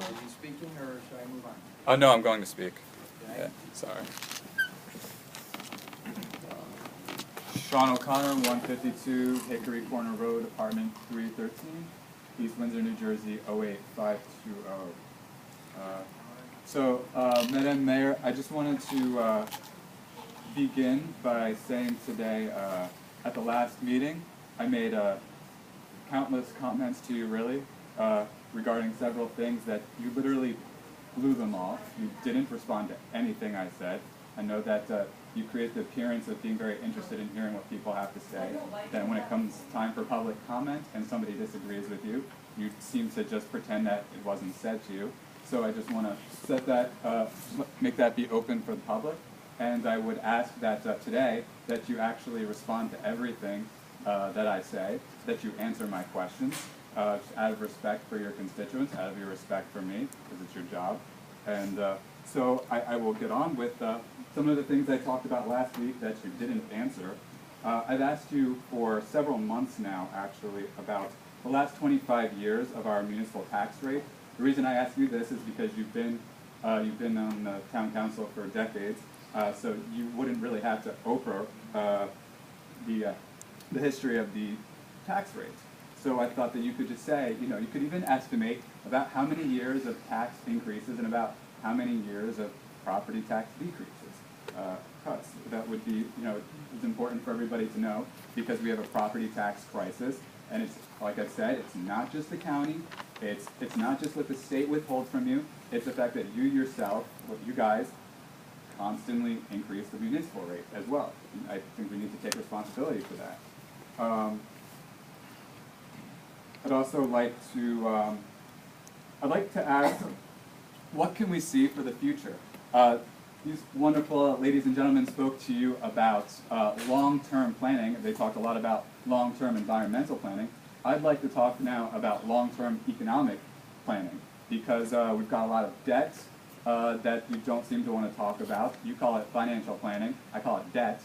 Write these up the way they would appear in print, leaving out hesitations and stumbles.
you speaking, or should I move on? Oh, no, I'm going to speak. Okay. Yeah, sorry. Sean O'Connor, 152 Hickory Corner Road, apartment 313, East Windsor, New Jersey, 08520. Madam Mayor, I just wanted to begin by saying today, at the last meeting, I made countless comments to you, really, regarding several things that you literally blew them off. You didn't respond to anything I said. I know that you create the appearance of being very interested in hearing what people have to say. Then when it comes time for public comment and somebody disagrees with you, you seem to just pretend that it wasn't said to you. So I just want to set that, make that be open for the public. And I would ask that today that you actually respond to everything that I say, that you answer my questions out of respect for your constituents, out of your respect for me, because it's your job. And so I will get on with some of the things I talked about last week that you didn't answer. I've asked you for several months now, actually, about the last 25 years of our municipal tax rate. The reason I ask you this is because you've been on the town council for decades, so you wouldn't really have to Oprah the history of the tax rates. So I thought that you could just say, you could even estimate about how many years of tax increases and about how many years of property tax decreases, cuts. That would be, it's important for everybody to know because we have a property tax crisis, and it's, like I said, it's not just the county, it's not just what the state withholds from you, it's the fact that you yourself, you guys, constantly increase the municipal rate as well. And I think we need to take responsibility for that. I'd also like to, ask, what can we see for the future? These wonderful ladies and gentlemen spoke to you about long-term planning. They talked a lot about long-term environmental planning. I'd like to talk now about long-term economic planning because we've got a lot of debt that you don't seem to want to talk about. You call it financial planning. I call it debt.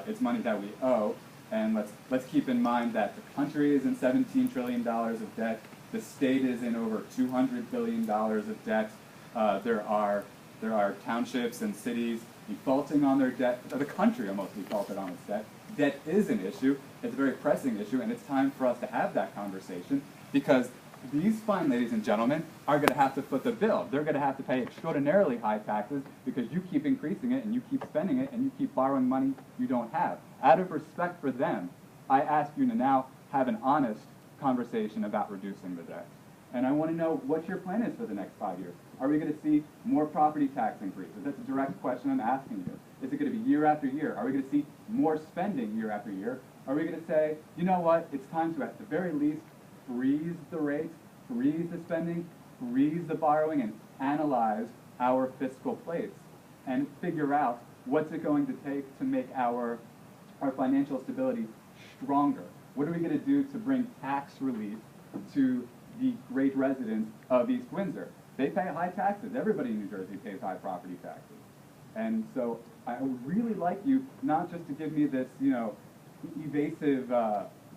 It's money that we owe. And let's keep in mind that the country is in $17 trillion of debt. The state is in over $200 billion of debt. There are townships and cities defaulting on their debt. The country almost defaulted on its debt. Debt is an issue. It's a very pressing issue, and it's time for us to have that conversation because these fine ladies and gentlemen are going to have to foot the bill. They're going to have to pay extraordinarily high taxes because you keep increasing it and you keep spending it and you keep borrowing money you don't have. Out of respect for them, I ask you to now have an honest conversation about reducing the debt. And I want to know what your plan is for the next 5 years. Are we going to see more property tax increases? That's a direct question I'm asking you. Is it going to be year after year? Are we going to see more spending year after year? Are we going to say, you know what, it's time to at the very least freeze the rate, freeze the spending, freeze the borrowing, and analyze our fiscal plates and figure out what's it going to take to make our financial stability stronger? What are we going to do to bring tax relief to the great residents of East Windsor? They pay high taxes. Everybody in New Jersey pays high property taxes. And so I would really like you not just to give me this, evasive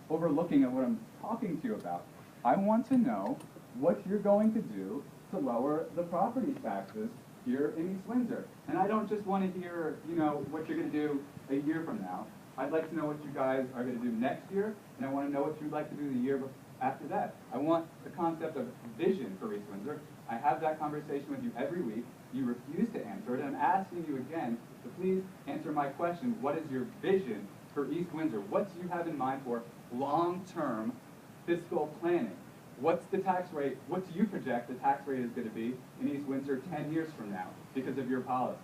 overlooking of what I'm talking to you about. I want to know what you're going to do to lower the property taxes here in East Windsor. And I don't just want to hear, what you're going to do a year from now. I'd like to know what you guys are going to do next year, and I want to know what you'd like to do the year after that. I want the concept of vision for East Windsor. I have that conversation with you every week. You refuse to answer it, and I'm asking you again to please answer my question. What is your vision for East Windsor? What do you have in mind for long-term fiscal planning? What's the tax rate? What do you project the tax rate is going to be in East Windsor 10 years from now because of your policies?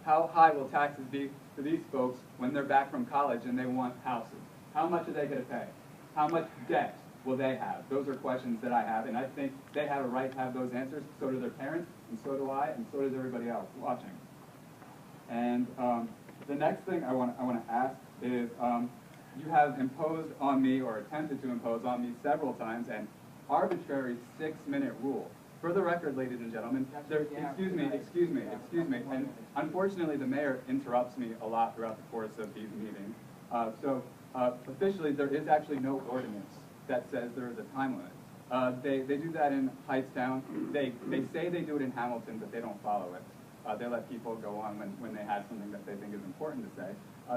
How high will taxes be for these folks when they're back from college and they want houses? How much are they going to pay? How much debt will they have? Those are questions that I have, and I think they have a right to have those answers. So do their parents, and so do I, and so does everybody else watching. And the next thing I want to ask is, you have imposed on me, or attempted to impose on me several times, an arbitrary 6-minute rule. For the record, ladies and gentlemen, excuse me, and unfortunately the mayor interrupts me a lot throughout the course of these meetings. Officially, there is actually no ordinance that says there is a time limit. They do that in Hightstown. They say they do it in Hamilton, but they don't follow it. They let people go on when they have something that they think is important to say.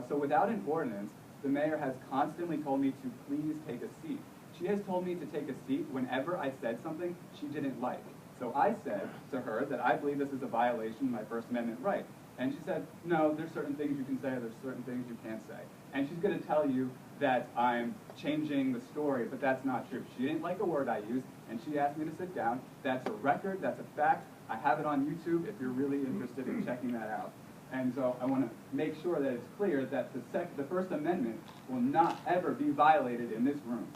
So without an ordinance, the mayor has constantly told me to please take a seat. She has told me to take a seat whenever I said something she didn't like. So I said to her that I believe this is a violation of my First Amendment right. And she said, no, there's certain things you can say, there's certain things you can't say. And she's going to tell you that I'm changing the story, but that's not true. She didn't like a word I used, and she asked me to sit down. That's a record, that's a fact. I have it on YouTube if you're really interested in checking that out. And so I want to make sure that it's clear that the First Amendment will not ever be violated in this room.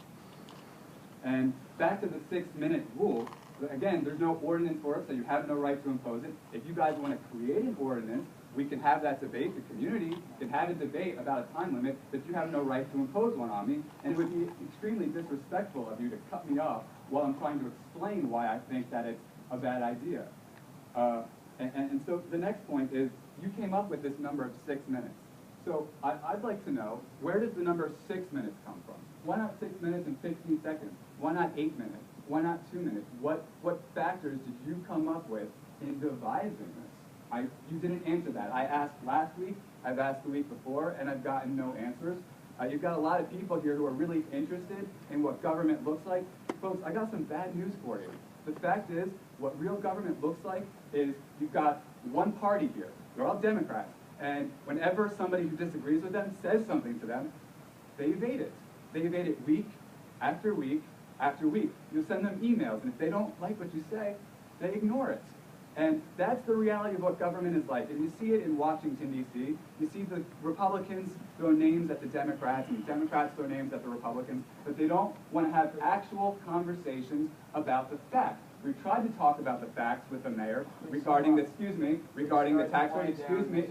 And back to the 6-minute rule, again, there's no ordinance for it, so you have no right to impose it. If you guys want to create an ordinance, we can have that debate. The community can have a debate about a time limit, but you have no right to impose one on me. And it would be extremely disrespectful of you to cut me off while I'm trying to explain why I think that it's a bad idea. And so the next point is, you came up with this number of 6 minutes. So I'd like to know, where does the number 6 minutes come from? Why not 6 minutes and 15 seconds? Why not 8 minutes? Why not 2 minutes? What factors did you come up with in devising this? You didn't answer that. I asked last week, I've asked the week before, and I've gotten no answers. You've got a lot of people here who are really interested in what government looks like. Folks, I got some bad news for you. The fact is, what real government looks like is you've got one party here. They're all Democrats. And whenever somebody who disagrees with them says something to them, they evade it. They evade it week after week after week. You send them emails, and if they don't like what you say, they ignore it. And that's the reality of what government is like. And you see it in Washington, D.C. You see the Republicans throw names at the Democrats, and the Democrats throw names at the Republicans, but they don't want to have actual conversations about the facts. We tried to talk about the facts with the mayor regarding the, regarding the tax rate, excuse me,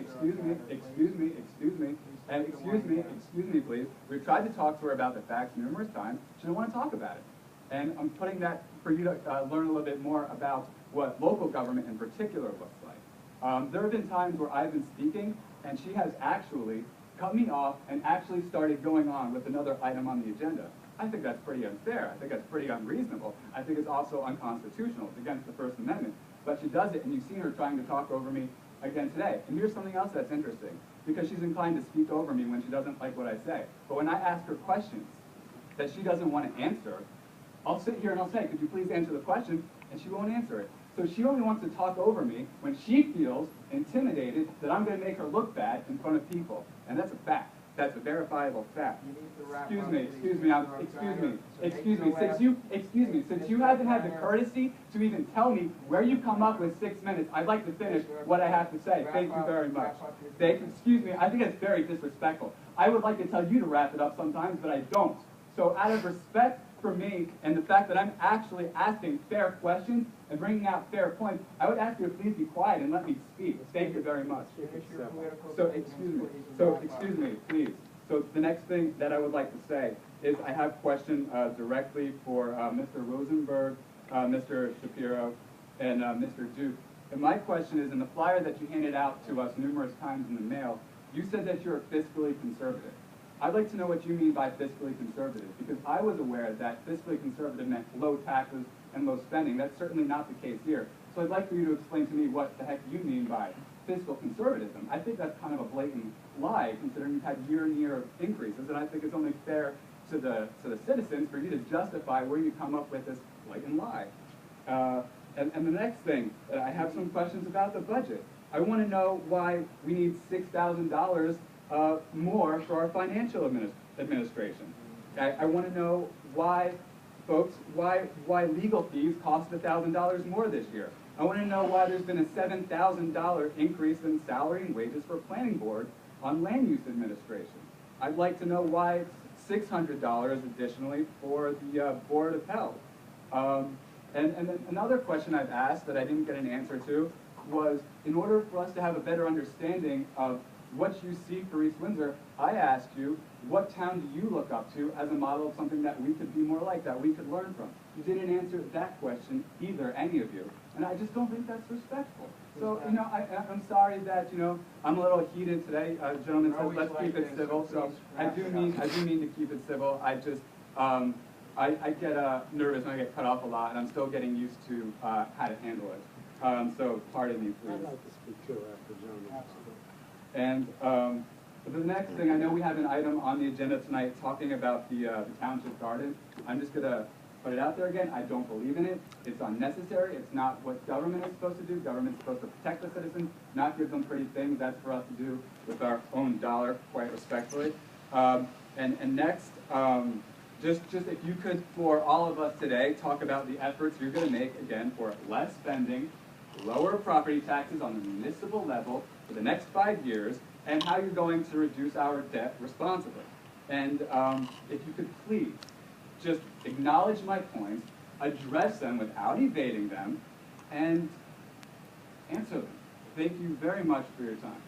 please. We tried to talk to her about the facts numerous times. She didn't want to talk about it. And I'm putting that for you to learn a little bit more about what local government in particular looks like. There have been times where I've been speaking, and she has actually cut me off and actually started going on with another item on the agenda. I think that's pretty unfair. I think that's pretty unreasonable. I think it's also unconstitutional. It's against the First Amendment. But she does it, and you've seen her trying to talk over me again today. And here's something else that's interesting, because she's inclined to speak over me when she doesn't like what I say. But when I ask her questions that she doesn't want to answer, I'll sit here and I'll say, could you please answer the question? And she won't answer it. So she only wants to talk over me when she feels intimidated that I'm going to make her look bad in front of people. And that's a fact. That's a verifiable fact. Since you haven't had the courtesy to even tell me where you come up with 6 minutes, I'd like to finish what I have to say. Thank you very much. I think it's very disrespectful. I would like to tell you to wrap it up sometimes, but I don't. So out of respect for me and the fact that I'm actually asking fair questions and bringing out fair points, I would ask you to please be quiet and let me speak. Thank you very much. So excuse me, please. So the next thing that I would like to say is I have a question directly for Mr. Rosenberg, Mr. Shapiro, and Mr. Duke. And my question is, in the flyer that you handed out to us numerous times in the mail, you said that you're fiscally conservative. I'd like to know what you mean by fiscally conservative, because I was aware that fiscally conservative meant low taxes and low spending. That's certainly not the case here. So I'd like for you to explain to me what the heck you mean by fiscal conservatism. I think that's kind of a blatant lie, considering you've had year-on-year increases, and I think it's only fair to the citizens for you to justify where you come up with this blatant lie. And the next thing, I have some questions about the budget. I want to know why we need $6,000 more for our financial administration. I want to know why, folks, why legal fees cost $1,000 more this year. I want to know why there's been a $7,000 increase in salary and wages for planning board on land use administration. I'd like to know why it's $600 additionally for the Board of Health. And then another question I've asked that I didn't get an answer to was, in order for us to have a better understanding of what you see for East Windsor, I asked you, what town do you look up to as a model of something that we could be more like, that we could learn from? You didn't answer that question either, any of you. And I just don't think that's respectful. So, you know, I'm sorry that, you know, I'm a little heated today. Gentlemen said, let's keep it civil. So I do mean to keep it civil. I just, I get nervous when I get cut off a lot, and I'm still getting used to how to handle it. So pardon me, please. I'd like to speak too after John. And for the next thing, I know we have an item on the agenda tonight talking about the township garden. I'm just going to put it out there again. I don't believe in it. It's unnecessary. It's not what government is supposed to do. Government is supposed to protect the citizens, not give them pretty things. That's for us to do with our own dollar, quite respectfully. And next, just if you could, for all of us today, talk about the efforts you're going to make, again, for less spending, lower property taxes on the municipal level for the next 5 years, and how you're going to reduce our debt responsibly. And if you could please just acknowledge my points, address them without evading them, and answer them. Thank you very much for your time.